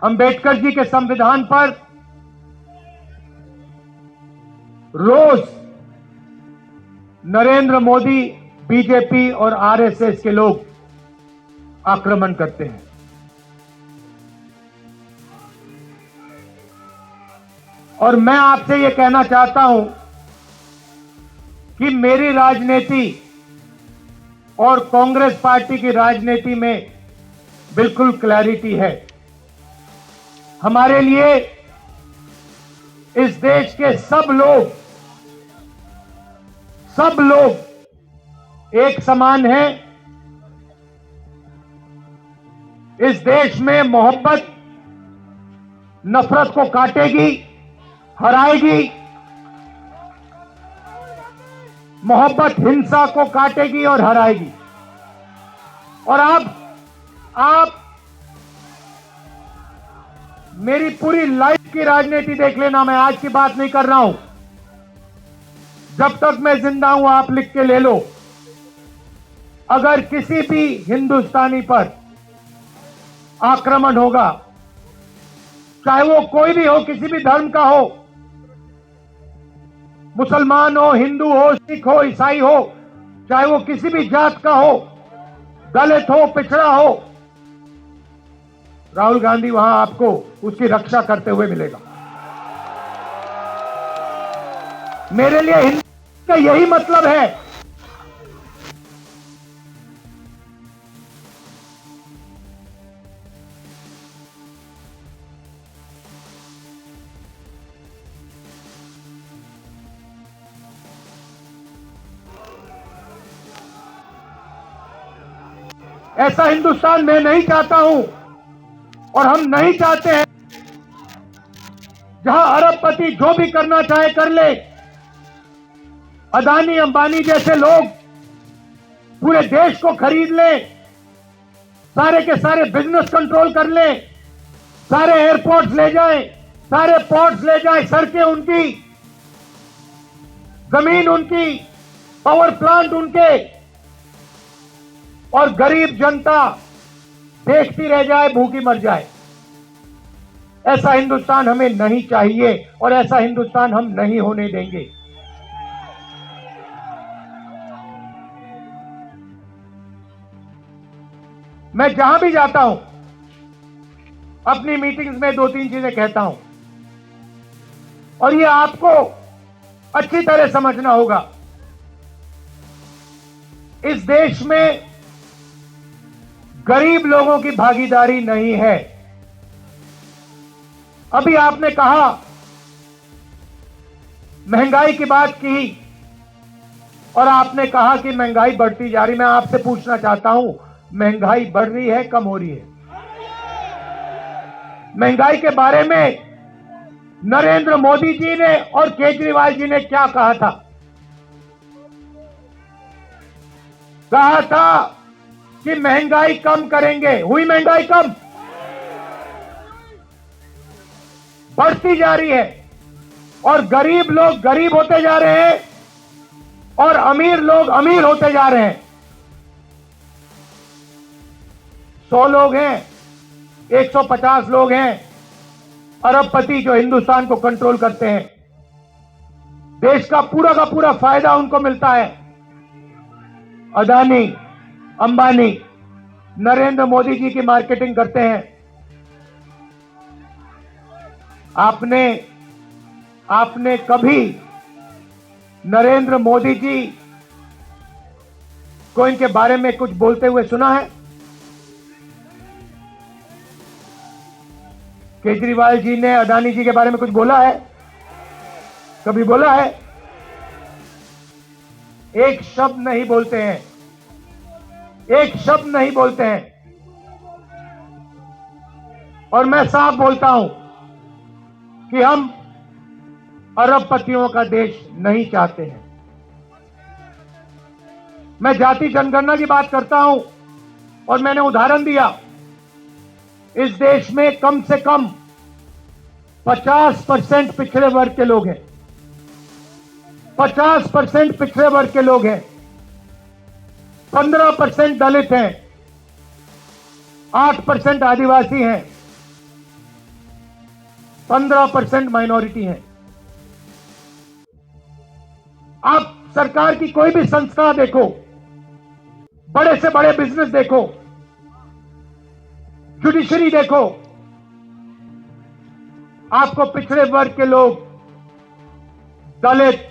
अंबेडकर जी के संविधान पर रोज नरेंद्र मोदी, बीजेपी और आरएसएस के लोग आक्रमण करते हैं। और मैं आपसे यह कहना चाहता हूं कि मेरी राजनीति और कांग्रेस पार्टी की राजनीति में बिल्कुल क्लैरिटी है। हमारे लिए इस देश के सब लोग एक समान हैं। इस देश में मोहब्बत नफरत को काटेगी, हराएगी। मोहब्बत हिंसा को काटेगी और हराएगी। और आप मेरी पूरी लाइफ की राजनीति देख लेना, मैं आज की बात नहीं कर रहा हूं। जब तक मैं जिंदा हूं, आप लिख के ले लो, अगर किसी भी हिंदुस्तानी पर आक्रमण होगा, चाहे वो कोई भी हो, किसी भी धर्म का हो, मुसलमान हो, हिंदू हो, सिख हो, ईसाई हो, चाहे वो किसी भी जात का हो, दलित हो, पिछड़ा हो, राहुल गांधी वहां आपको उसकी रक्षा करते हुए मिलेगा। मेरे लिए हिंदू का यही मतलब है। ऐसा हिंदुस्तान मैं नहीं चाहता हूं और हम नहीं चाहते हैं जहां अरबपति जो भी करना चाहे कर ले। अदानी अंबानी जैसे लोग पूरे देश को खरीद ले, सारे के सारे बिजनेस कंट्रोल कर ले, सारे एयरपोर्ट्स ले जाएं, सारे पोर्ट्स ले जाएं, सड़कें उनकी, जमीन उनकी, पावर प्लांट उनके, और गरीब जनता देखती रह जाए, भूखी मर जाए। ऐसा हिंदुस्तान हमें नहीं चाहिए और ऐसा हिंदुस्तान हम नहीं होने देंगे। मैं जहां भी जाता हूं, अपनी मीटिंग्स में 2-3 चीजें कहता हूं और ये आपको अच्छी तरह समझना होगा। इस देश में गरीब लोगों की भागीदारी नहीं है। अभी आपने कहा, महंगाई की बात की और आपने कहा कि महंगाई बढ़ती जा रही। मैं आपसे पूछना चाहता हूं, महंगाई बढ़ रही है, कम हो रही है? महंगाई के बारे में नरेंद्र मोदी जी ने और केजरीवाल जी ने क्या कहा था? कहा था कि महंगाई कम करेंगे। हुई महंगाई कम? बढ़ती जा रही है और गरीब लोग गरीब होते जा रहे हैं और अमीर लोग अमीर होते जा रहे हैं। 100 लोग हैं, 150 लोग हैं अरबपति जो हिंदुस्तान को कंट्रोल करते हैं। देश का पूरा फायदा उनको मिलता है। अदानी, अंबानी, नरेंद्र मोदी जी की मार्केटिंग करते हैं। आपने कभी नरेंद्र मोदी जी को इनके बारे में कुछ बोलते हुए सुना है? केजरीवाल जी ने अदानी जी के बारे में कुछ बोला है? कभी बोला है? एक शब्द नहीं बोलते हैं, एक शब्द नहीं बोलते हैं। और मैं साफ बोलता हूं कि हम अरबपतियों का देश नहीं चाहते हैं। मैं जाति जनगणना की बात करता हूं और मैंने उदाहरण दिया। इस देश में कम से कम 50% पिछड़े वर्ग के लोग हैं। 50% पिछड़े वर्ग के लोग हैं। 15% दलित हैं, 8% आदिवासी हैं, 15% माइनॉरिटी हैं। आप सरकार की कोई भी संस्था देखो, बड़े से बड़े बिजनेस देखो, जुडिशरी देखो, आपको पिछड़े वर्ग के लोग, दलित,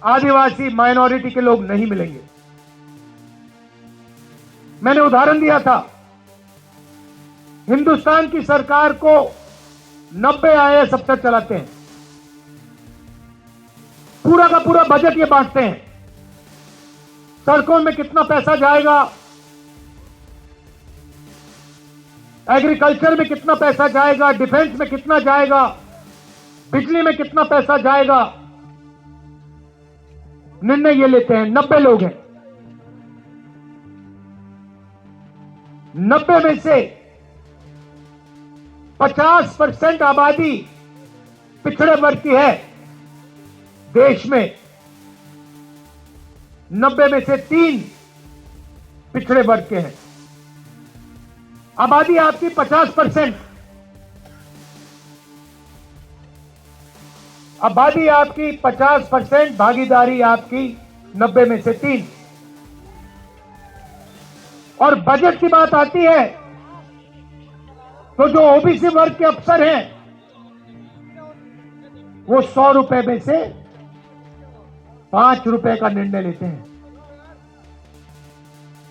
आदिवासी, माइनॉरिटी के लोग नहीं मिलेंगे। मैंने उदाहरण दिया था, हिंदुस्तान की सरकार को 90 आईएएस अफसर चलाते हैं, पूरा का पूरा बजट ये बांटते हैं। सड़कों में कितना पैसा जाएगा, एग्रीकल्चर में कितना पैसा जाएगा, डिफेंस में कितना जाएगा, बिजली में कितना पैसा जाएगा, निर्णय ये लेते हैं। 90 लोग हैं, 90 में से 50% आबादी पिछड़े वर्ग की है देश में। 90 में से 3 पिछड़े वर्ग के हैं। आबादी आपकी 50%, आबादी आपकी 50%, भागीदारी आपकी 90 में से 3। और बजट की बात आती है तो जो ओबीसी वर्ग के अफसर हैं वो 100 रुपए में से 5 रुपए का निर्णय लेते हैं।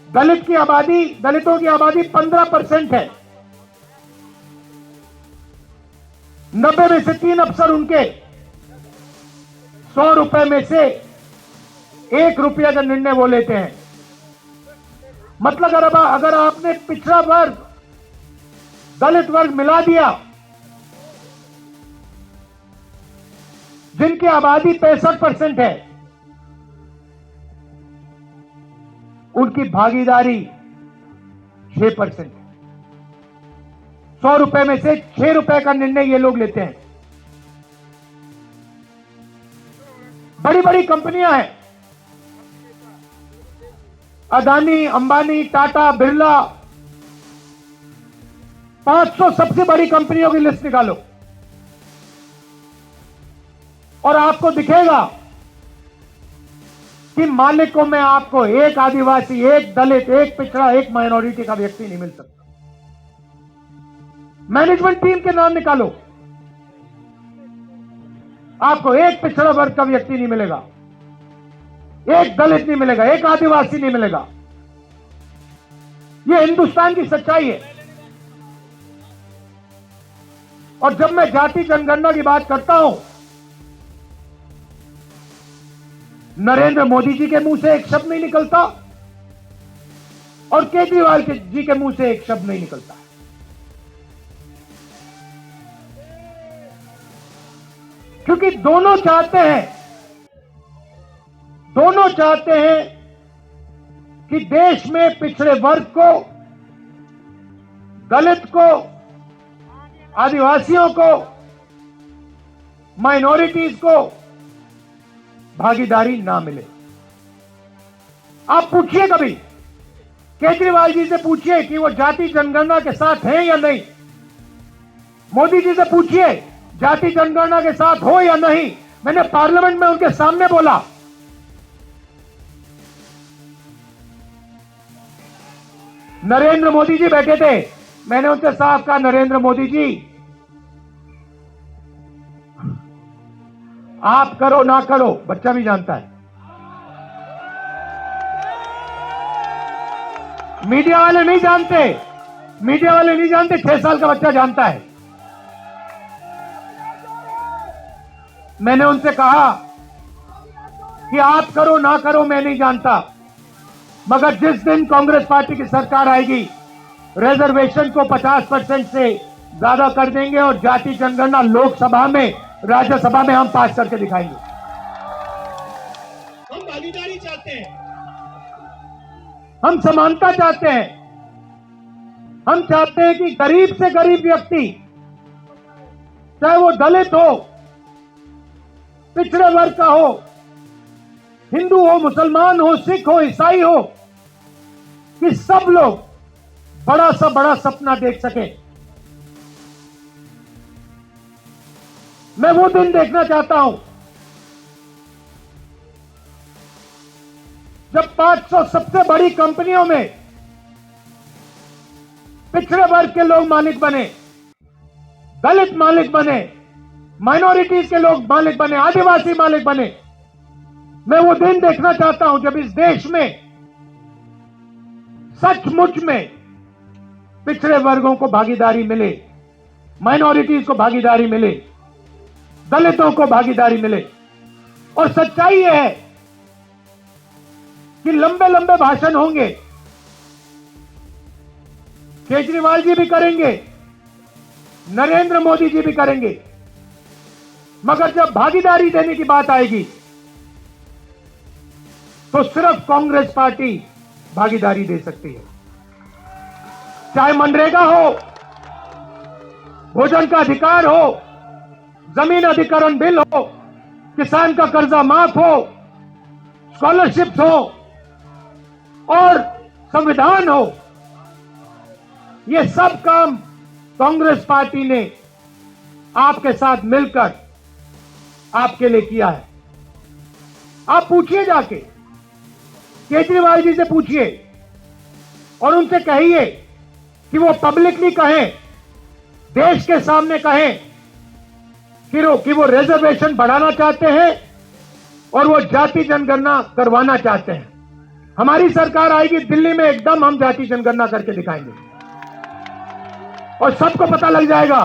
दलितों की आबादी 15% है। 90 में से 3 अफसर उनके 100 रुपए में से 1 रुपया का निर्णय वो लेते हैं। मतलब अगर आपने पिछड़ा वर्ग, दलित वर्ग मिला दिया, जिनकी आबादी 65% है, उनकी भागीदारी 6%। 100 रुपए में से 6 रुपए का निर्णय ये लोग लेते हैं। बड़ी बड़ी कंपनियां हैं, अदानी, अंबानी, टाटा, बिरला, 500 सबसे बड़ी कंपनियों की लिस्ट निकालो और आपको दिखेगा कि मालिकों में आपको एक आदिवासी, एक दलित, एक पिछड़ा, एक माइनॉरिटी का व्यक्ति नहीं मिल सकता। मैनेजमेंट टीम के नाम निकालो, आपको एक पिछड़ा वर्ग का व्यक्ति नहीं मिलेगा, एक दलित नहीं मिलेगा, एक आदिवासी नहीं मिलेगा। यह हिंदुस्तान की सच्चाई है। और जब मैं जाति जनगणना की बात करता हूं, नरेंद्र मोदी जी के मुंह से एक शब्द नहीं निकलता और केजरीवाल जी के मुंह से एक शब्द नहीं निकलता। क्योंकि दोनों चाहते हैं कि देश में पिछड़े वर्ग को, दलित को, आदिवासियों को, माइनॉरिटीज को भागीदारी ना मिले। आप पूछिए, कभी केजरीवाल जी से पूछिए कि वो जाति जनगणना के साथ हैं या नहीं। मोदी जी से पूछिए जाति जनगणना के साथ हो या नहीं। मैंने पार्लियामेंट में उनके सामने बोला, नरेंद्र मोदी जी बैठे थे, मैंने उनसे साफ कहा, नरेंद्र मोदी जी, आप करो ना करो, बच्चा भी जानता है। मीडिया वाले नहीं जानते, 6 साल का बच्चा जानता है। मैंने उनसे कहा कि आप करो ना करो मैं नहीं जानता, मगर जिस दिन कांग्रेस पार्टी की सरकार आएगी, रिजर्वेशन को 50% से ज्यादा कर देंगे और जाति जनगणना लोकसभा में, राज्यसभा में हम पास करके दिखाएंगे। हम भागीदारी चाहते हैं, हम समानता चाहते हैं, हम चाहते हैं कि गरीब से गरीब व्यक्ति, चाहे वो दलित हो, पिछड़े वर्ग का हो, हिंदू हो, मुसलमान हो, सिख हो, ईसाई हो, कि सब लोग बड़ा सा बड़ा सपना देख सके। मैं वो दिन देखना चाहता हूं जब 500 सबसे बड़ी कंपनियों में पिछड़े वर्ग के लोग मालिक बने, दलित मालिक बने, माइनॉरिटीज के लोग मालिक बने, आदिवासी मालिक बने। मैं वो दिन देखना चाहता हूं जब इस देश में सचमुच में पिछड़े वर्गों को भागीदारी मिले, माइनॉरिटीज को भागीदारी मिले, दलितों को भागीदारी मिले। और सच्चाई यह है कि लंबे लंबे भाषण होंगे, केजरीवाल जी भी करेंगे, नरेंद्र मोदी जी भी करेंगे, मगर जब भागीदारी देने की बात आएगी तो सिर्फ कांग्रेस पार्टी भागीदारी दे सकती है। चाहे मनरेगा हो, भोजन का अधिकार हो, जमीन अधिकरण बिल हो, किसान का कर्जा माफ हो, स्कॉलरशिप्स हो और संविधान हो, ये सब काम कांग्रेस पार्टी ने आपके साथ मिलकर आपके लिए किया है। आप पूछिए, जाके केजरीवाल जी से पूछिए और उनसे कहिए कि वो पब्लिकली कहें, देश के सामने कहें कि वो रिजर्वेशन बढ़ाना चाहते हैं और वो जाति जनगणना करवाना चाहते हैं। हमारी सरकार आएगी दिल्ली में, एकदम हम जाति जनगणना करके दिखाएंगे और सबको पता लग जाएगा,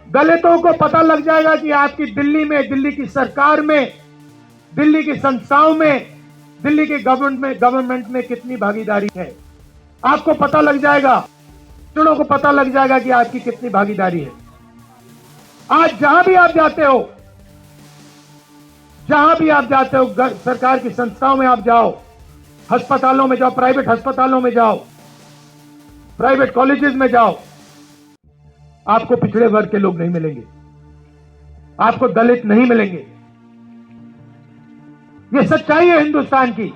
दलितों को पता लग जाएगा कि आपकी दिल्ली में, दिल्ली की सरकार में, दिल्ली की संस्थाओं में, दिल्ली के गवर्नमेंट में कितनी भागीदारी है। आपको पता लग जाएगा, चुनाव को पता लग जाएगा कि आपकी कितनी भागीदारी है। आज जहां भी आप जाते हो, जहां भी आप जाते हो, सरकार की संस्थाओं में आप जाओ, अस्पतालों में जाओ, प्राइवेट अस्पतालों में जाओ, प्राइवेट कॉलेजेस में जाओ, आपको पिछड़े वर्ग के लोग नहीं मिलेंगे, आपको दलित नहीं मिलेंगे। ये सच्चाई है हिंदुस्तान की।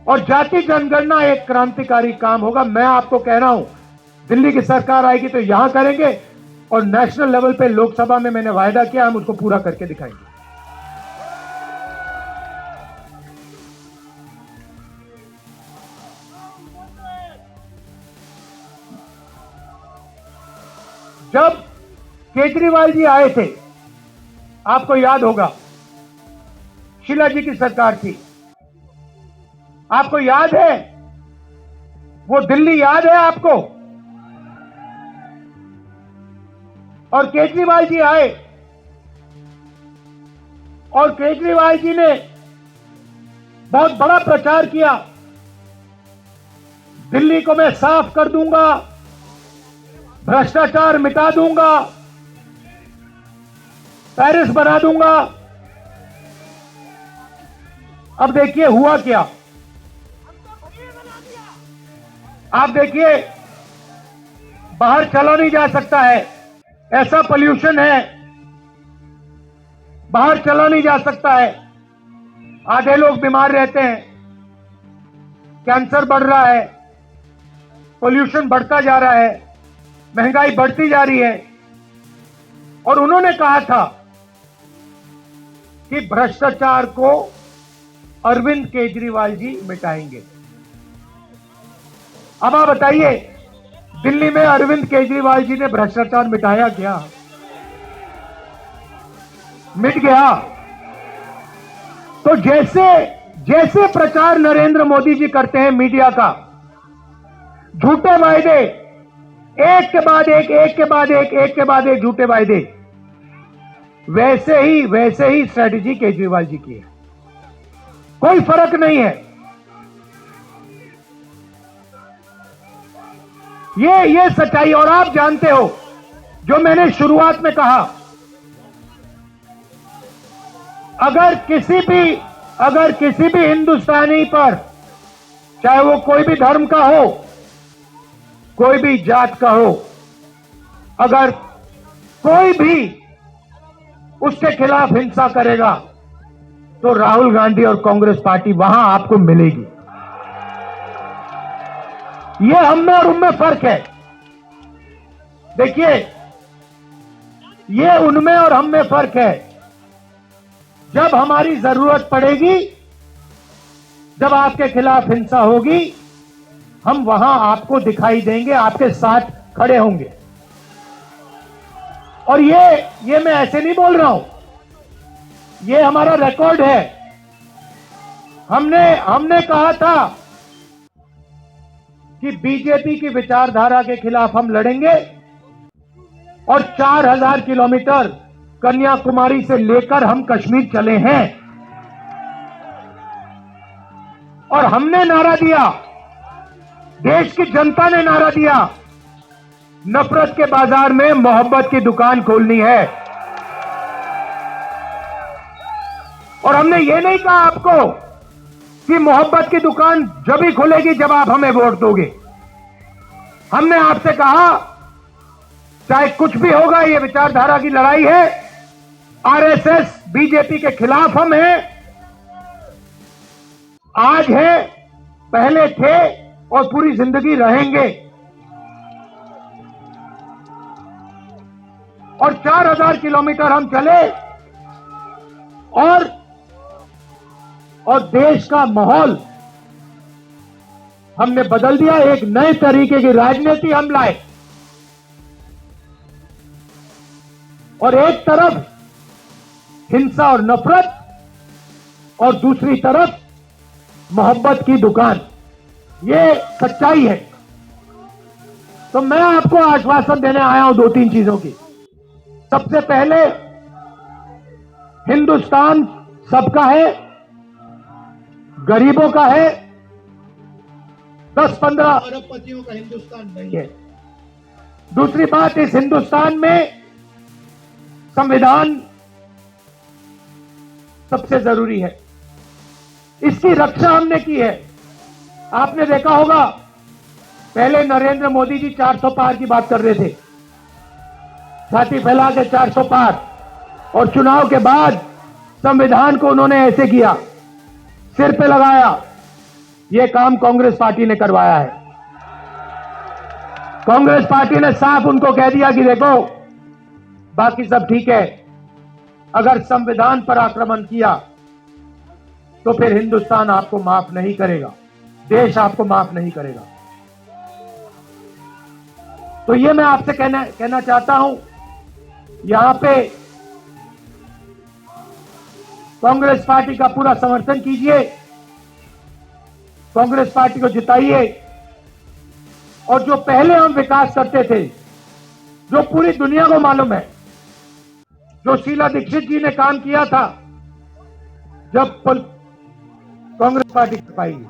और जाति जनगणना एक क्रांतिकारी काम होगा। मैं आपको कह रहा हूं, दिल्ली की सरकार आएगी तो यहां करेंगे और नेशनल लेवल पे लोकसभा में मैंने वायदा किया, हम उसको पूरा करके दिखाएंगे। जब केजरीवाल जी आए थे, आपको याद होगा, शीला जी की सरकार थी, आपको याद है, वो दिल्ली याद है आपको? और केजरीवाल जी आए और केजरीवाल जी ने बहुत बड़ा प्रचार किया, दिल्ली को मैं साफ कर दूंगा, भ्रष्टाचार मिटा दूंगा, पेरिस बना दूंगा। अब देखिए हुआ क्या। आप देखिए, बाहर चला नहीं जा सकता है, ऐसा पोल्यूशन है, बाहर चला नहीं जा सकता है, आधे लोग बीमार रहते हैं, कैंसर बढ़ रहा है, पोल्यूशन बढ़ता जा रहा है, महंगाई बढ़ती जा रही है। और उन्होंने कहा था कि भ्रष्टाचार को अरविंद केजरीवाल जी मिटाएंगे। अब आप बताइए, दिल्ली में अरविंद केजरीवाल जी ने भ्रष्टाचार मिटाया क्या? मिट गया। तो जैसे प्रचार नरेंद्र मोदी जी करते हैं मीडिया का, झूठे वायदे, एक के बाद एक, एक के बाद एक, एक के बाद एक झूठे वायदे, वैसे ही स्ट्रेटेजी केजरीवाल जी की है। कोई फर्क नहीं है। ये सच्चाई। और आप जानते हो, जो मैंने शुरुआत में कहा, अगर किसी भी हिंदुस्तानी पर, चाहे वो कोई भी धर्म का हो, कोई भी जात का हो, अगर कोई भी उसके खिलाफ हिंसा करेगा तो राहुल गांधी और कांग्रेस पार्टी वहां आपको मिलेगी। ये हम में और उनमें फर्क है। देखिए, ये उनमें और हम में फर्क है। जब हमारी जरूरत पड़ेगी, जब आपके खिलाफ हिंसा होगी, हम वहां आपको दिखाई देंगे, आपके साथ खड़े होंगे। और ये मैं ऐसे नहीं बोल रहा हूं, ये हमारा रिकॉर्ड है। हमने कहा था कि बीजेपी की विचारधारा के खिलाफ हम लड़ेंगे और 4000 किलोमीटर कन्याकुमारी से लेकर हम कश्मीर चले हैं। और हमने नारा दिया, देश की जनता ने नारा दिया, नफरत के बाजार में मोहब्बत की दुकान खोलनी है। और हमने ये नहीं कहा आपको कि मोहब्बत की दुकान जब ही खुलेगी जब आप हमें वोट दोगे। हमने आपसे कहा चाहे कुछ भी होगा, ये विचारधारा की लड़ाई है, आरएसएस बीजेपी के खिलाफ हम हैं, आज है, पहले थे और पूरी जिंदगी रहेंगे। और 4000 किलोमीटर हम चले और देश का माहौल हमने बदल दिया। एक नए तरीके की राजनीति हम लाए और एक तरफ हिंसा और नफरत और दूसरी तरफ मोहब्बत की दुकान, ये सच्चाई है। तो मैं आपको आश्वासन देने आया हूं 2-3 चीजों की। सबसे पहले, हिंदुस्तान सबका है, गरीबों का है, 10-15 अरबपतियों का हिंदुस्तान नहीं है। दूसरी बात, इस हिंदुस्तान में संविधान सबसे जरूरी है, इसकी रक्षा हमने की है। आपने देखा होगा, पहले नरेंद्र मोदी जी 400 पार की बात कर रहे थे, छाती फैला के 400 पार, और चुनाव के बाद संविधान को उन्होंने ऐसे किया, सिर पे लगाया। यह काम कांग्रेस पार्टी ने करवाया है। कांग्रेस पार्टी ने साफ उनको कह दिया कि देखो, बाकी सब ठीक है, अगर संविधान पर आक्रमण किया तो फिर हिंदुस्तान आपको माफ नहीं करेगा, देश आपको माफ नहीं करेगा। तो ये मैं आपसे कहना चाहता हूं, यहां पे कांग्रेस पार्टी का पूरा समर्थन कीजिए, कांग्रेस पार्टी को जिताइए। और जो पहले हम विकास करते थे, जो पूरी दुनिया को मालूम है, जो शीला दीक्षित जी ने काम किया था, जब कांग्रेस पार्टी कर पाएगी।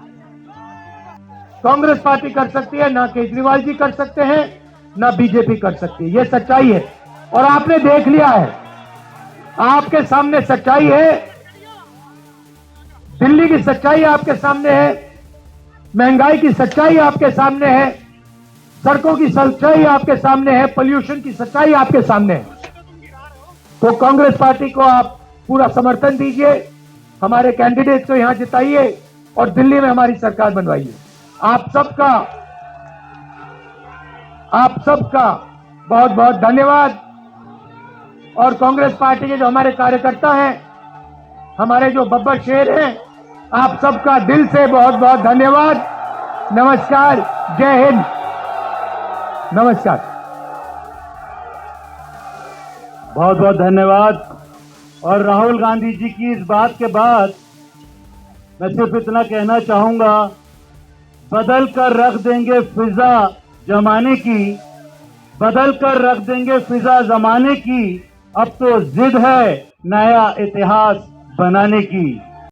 कांग्रेस पार्टी कर सकती है, ना केजरीवाल जी कर सकते हैं, ना बीजेपी कर सकती है। यह सच्चाई है और आपने देख लिया है, आपके सामने सच्चाई है। दिल्ली की सच्चाई आपके सामने है, महंगाई की सच्चाई आपके सामने है, सड़कों की सच्चाई आपके सामने है, पोल्यूशन की सच्चाई आपके सामने है। तो कांग्रेस पार्टी को आप पूरा समर्थन दीजिए, हमारे कैंडिडेट को यहां जिताइए और दिल्ली में हमारी सरकार बनवाइए। आप सबका बहुत बहुत धन्यवाद। और कांग्रेस पार्टी के जो हमारे कार्यकर्ता हैं, हमारे जो बब्बर शेर हैं, आप सबका दिल से बहुत बहुत धन्यवाद। नमस्कार, जय हिंद, नमस्कार। बहुत बहुत धन्यवाद। और राहुल गांधी जी की इस बात के बाद मैं सिर्फ इतना कहना चाहूंगा, बदल कर रख देंगे फिजा जमाने की, बदल कर रख देंगे फिजा जमाने की, अब तो जिद है नया इतिहास बनाने की।